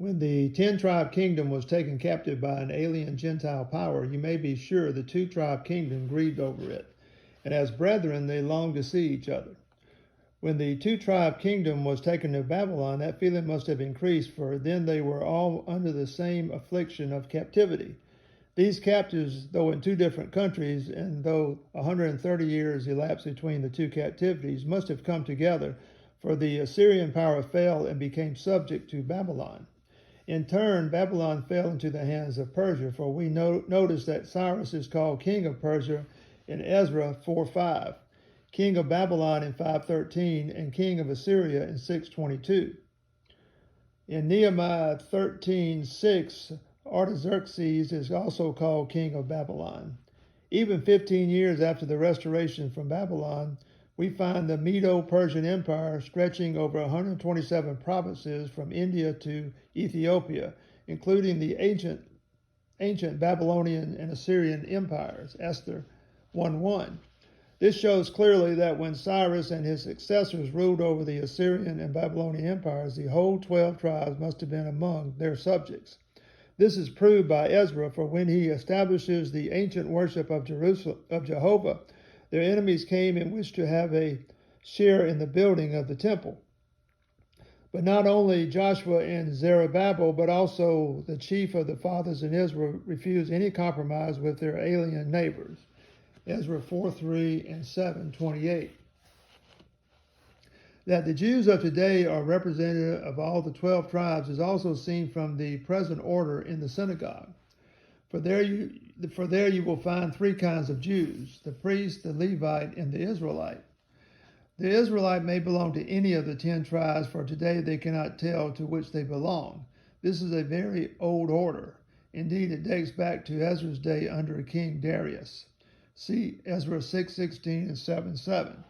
When the 10-tribe kingdom was taken captive by an alien Gentile power, you may be sure the 2-tribe kingdom grieved over it, and as brethren they longed to see each other. When the 2-tribe kingdom was taken to Babylon, that feeling must have increased, for then they were all under the same affliction of captivity. These captives, though in 2 different countries, and though 130 years elapsed between the 2 captivities, must have come together, for the Assyrian power fell and became subject to Babylon. In turn, Babylon fell into the hands of Persia, for we notice that Cyrus is called king of Persia in Ezra 4:5, king of Babylon in 5:13, and king of Assyria in 6:22. In Nehemiah 13:6, Artaxerxes is also called king of Babylon. Even 15 years after the restoration from Babylon, we find the Medo-Persian Empire stretching over 127 provinces from India to Ethiopia, including the ancient Babylonian and Assyrian empires, Esther 1:1. This shows clearly that when Cyrus and his successors ruled over the Assyrian and Babylonian empires, the whole 12 tribes must have been among their subjects. This is proved by Ezra, for when he establishes the ancient worship of Jehovah, their enemies came and wished to have a share in the building of the temple. But not only Joshua and Zerubbabel, but also the chief of the fathers in Israel refused any compromise with their alien neighbors. Ezra 4:3 and 7:28. That the Jews of today are representative of all the 12 tribes is also seen from the present order in the synagogue. For there you will find 3 kinds of Jews: the priest, the Levite, and the Israelite. The Israelite may belong to any of the 10 tribes, for today they cannot tell to which they belong. This is a very old order. Indeed, it dates back to Ezra's day under King Darius. See Ezra 6:16 and 7:7.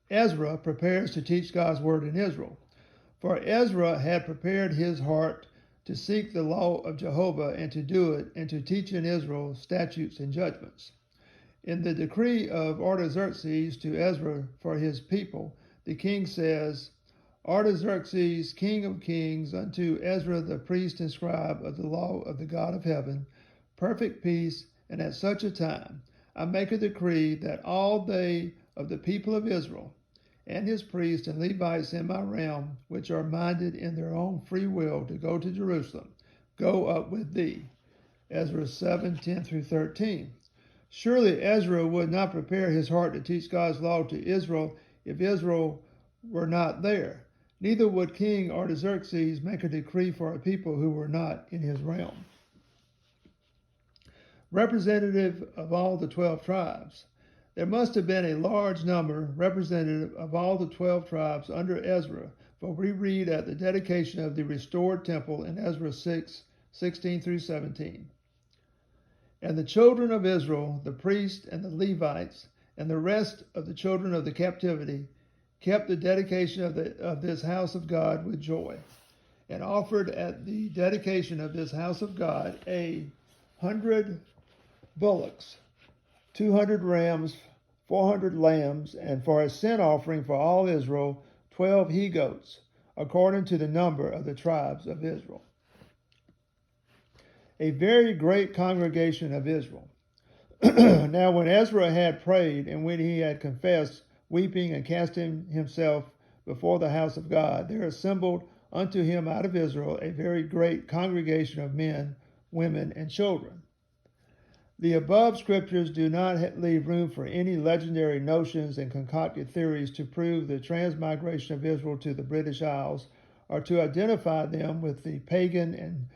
Ezra prepares to teach God's word in Israel. For Ezra had prepared his heart to seek the law of Jehovah and to do it, and to teach in Israel statutes and judgments. In the decree of Artaxerxes to Ezra for his people, the king says, Artaxerxes, king of kings, unto Ezra the priest and scribe of the law of the God of heaven, perfect peace, and at such a time, I make a decree that all they of the people of Israel, and his priests and Levites in my realm, which are minded in their own free will to go to Jerusalem, go up with thee. Ezra 7:10 through 13. Surely Ezra would not prepare his heart to teach God's law to Israel if Israel were not there. Neither would King Artaxerxes make a decree for a people who were not in his realm. Representative of all the 12 tribes. There must have been a large number representative of all the 12 tribes under Ezra, for we read at the dedication of the restored temple in Ezra 6:16 through 17. And the children of Israel, the priests and the Levites, and the rest of the children of the captivity, kept the dedication of this house of God with joy, and offered at the dedication of this house of God 100 bullocks, 200 rams, 400 lambs, and for a sin offering for all Israel, 12 he-goats, according to the number of the tribes of Israel. A very great congregation of Israel. Now when Ezra had prayed, and when he had confessed, weeping and casting himself before the house of God, there assembled unto him out of Israel a very great congregation of men, women, and children. The above scriptures do not leave room for any legendary notions and concocted theories to prove the transmigration of Israel to the British Isles, or to identify them with the pagan and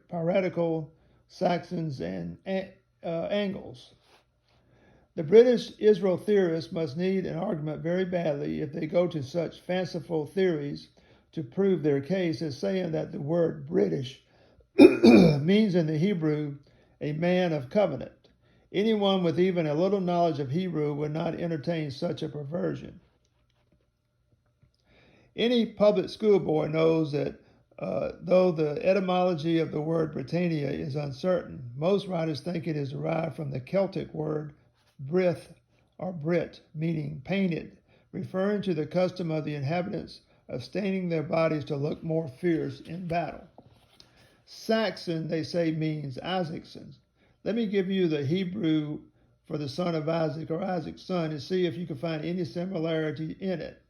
piratical Saxons and Angles. The British Israel theorists must need an argument very badly if they go to such fanciful theories to prove their case, as saying that the word British means in the Hebrew a man of covenant. Anyone with even a little knowledge of Hebrew would not entertain such a perversion. Any public schoolboy knows that though the etymology of the word Britannia is uncertain, most writers think it is derived from the Celtic word Brith or Brit, meaning painted, referring to the custom of the inhabitants of staining their bodies to look more fierce in battle. Saxon, they say, means Isaacson. Let me give you the Hebrew for the son of Isaac, or Isaac's son, and see if you can find any similarity in it.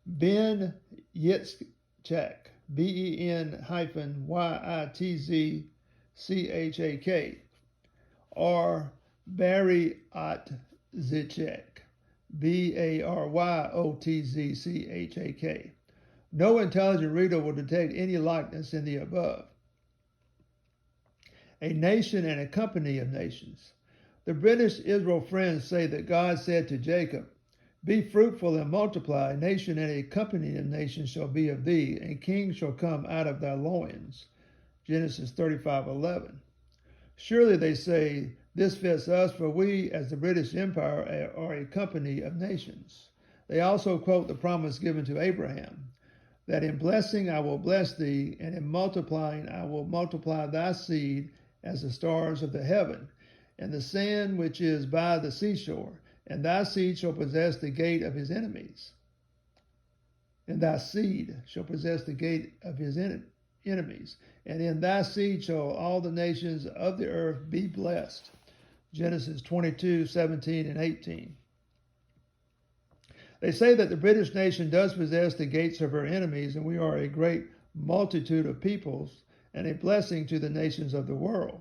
Ben Yitzchak, Ben-Yitzchak, or Baryotzichak, Baryotzchak. No intelligent reader will detect any likeness in the above. A nation and a company of nations. The British Israel Friends say that God said to Jacob, "Be fruitful and multiply, a nation and a company of nations shall be of thee, and kings shall come out of thy loins." Genesis 35:11. Surely, they say, this fits us, for we, as the British Empire, are a company of nations. They also quote the promise given to Abraham, that in blessing I will bless thee, and in multiplying I will multiply thy seed as the stars of the heaven, and the sand which is by the seashore, and thy seed shall possess the gate of his enemies. And thy seed shall possess the gate of his enemies, and in thy seed shall all the nations of the earth be blessed. Genesis 22:17 and 18. They say that the British nation does possess the gates of her enemies, and we are a great multitude of peoples and a blessing to the nations of the world.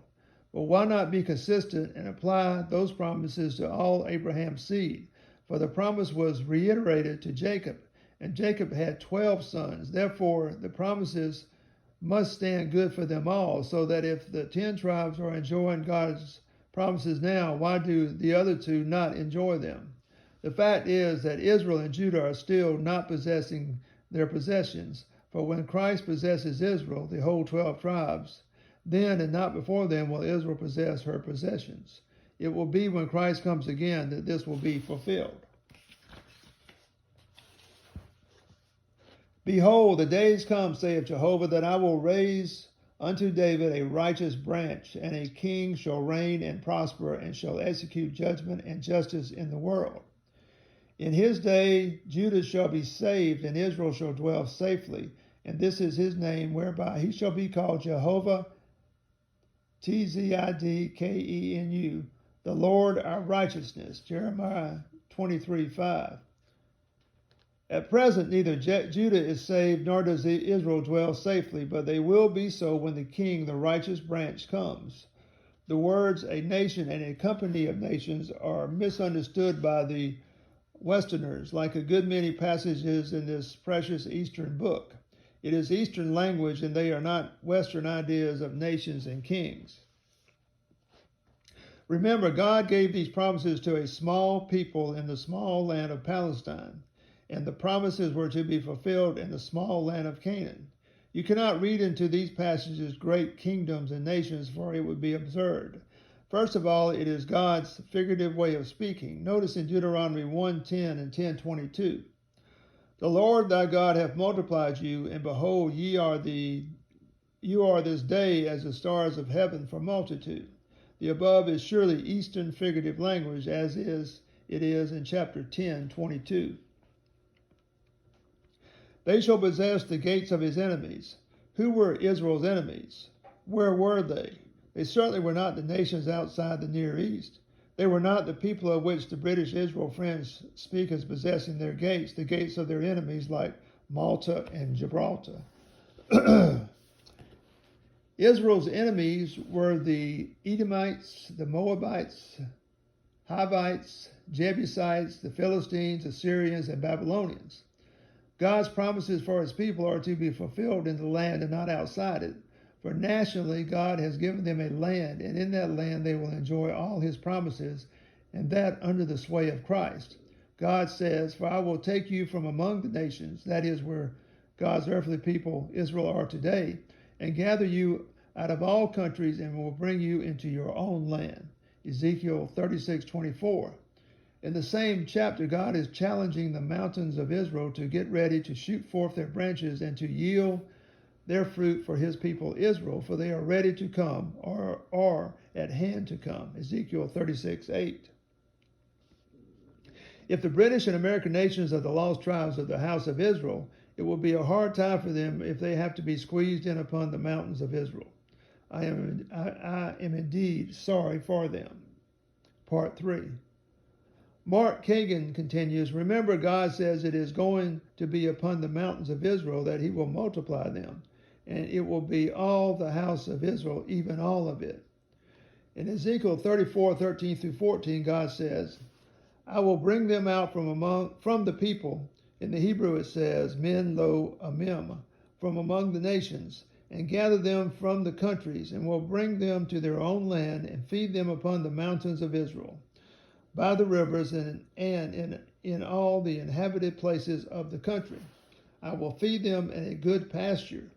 But why not be consistent and apply those promises to all Abraham's seed? For the promise was reiterated to Jacob, and Jacob had 12 sons. Therefore, the promises must stand good for them all, so that if the 10 tribes are enjoying God's promises now, why do the other 2 not enjoy them? The fact is that Israel and Judah are still not possessing their possessions, for when Christ possesses Israel, the whole 12 tribes, then and not before them will Israel possess her possessions. It will be when Christ comes again that this will be fulfilled. Behold, the days come, saith Jehovah, that I will raise unto David a righteous branch, and a king shall reign and prosper, and shall execute judgment and justice in the world. In his day Judah shall be saved, and Israel shall dwell safely, and this is his name, whereby he shall be called Jehovah Tzidkenu, the Lord our righteousness. Jeremiah 23:5. At present, neither Judah is saved, nor does Israel dwell safely, but they will be so when the king, the righteous branch, comes. The words a nation and a company of nations are misunderstood by the Westerners, like a good many passages in this precious Eastern book. It is Eastern language, and they are not Western ideas of nations and kings. Remember, God gave these promises to a small people in the small land of Palestine, and the promises were to be fulfilled in the small land of Canaan. You cannot read into these passages great kingdoms and nations, for it would be absurd. First of all, it is God's figurative way of speaking. Notice in Deuteronomy 1:10 and 10:22. The Lord thy God hath multiplied you, and behold, you are this day as the stars of heaven for multitude. The above is surely Eastern figurative language, as it is in chapter 10:22. They shall possess the gates of his enemies. Who were Israel's enemies? Where were they? They certainly were not the nations outside the Near East. They were not the people of which the British Israel Friends speak as possessing their gates, the gates of their enemies like Malta and Gibraltar. Israel's enemies were the Edomites, the Moabites, Hivites, Jebusites, the Philistines, Assyrians, and Babylonians. God's promises for his people are to be fulfilled in the land and not outside it. For nationally, God has given them a land, and in that land they will enjoy all his promises, and that under the sway of Christ. God says, "For I will take you from among the nations," that is where God's earthly people, Israel, are today, "and gather you out of all countries, and will bring you into your own land." Ezekiel 36:24. In the same chapter, God is challenging the mountains of Israel to get ready to shoot forth their branches and to yield their fruit for his people Israel, for they are ready to come, or are at hand to come. Ezekiel 36:8. If the British and American nations are the lost tribes of the house of Israel, it will be a hard time for them if they have to be squeezed in upon the mountains of Israel. I am indeed sorry for them. Part 3. Mark Kagan continues, remember God says it is going to be upon the mountains of Israel that he will multiply them, and it will be all the house of Israel, even all of it. In Ezekiel 34:13 through 14, God says, I will bring them out from the people. In the Hebrew it says, min lo amim, from among the nations, and gather them from the countries, and will bring them to their own land, and feed them upon the mountains of Israel, by the rivers, and in all the inhabited places of the country. I will feed them in a good pasture,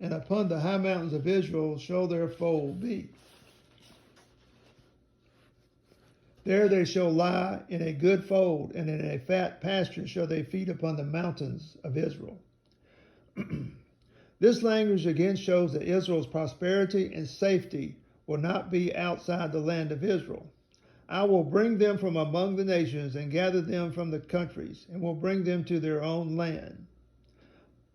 and upon the high mountains of Israel shall their fold be. There they shall lie in a good fold, and in a fat pasture shall they feed upon the mountains of Israel. This language again shows that Israel's prosperity and safety will not be outside the land of Israel. I will bring them from among the nations and gather them from the countries, and will bring them to their own land.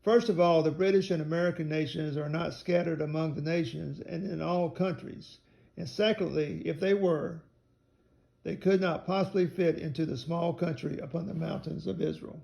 First of all, the British and American nations are not scattered among the nations and in all countries. And secondly, if they were, they could not possibly fit into the small country upon the mountains of Israel.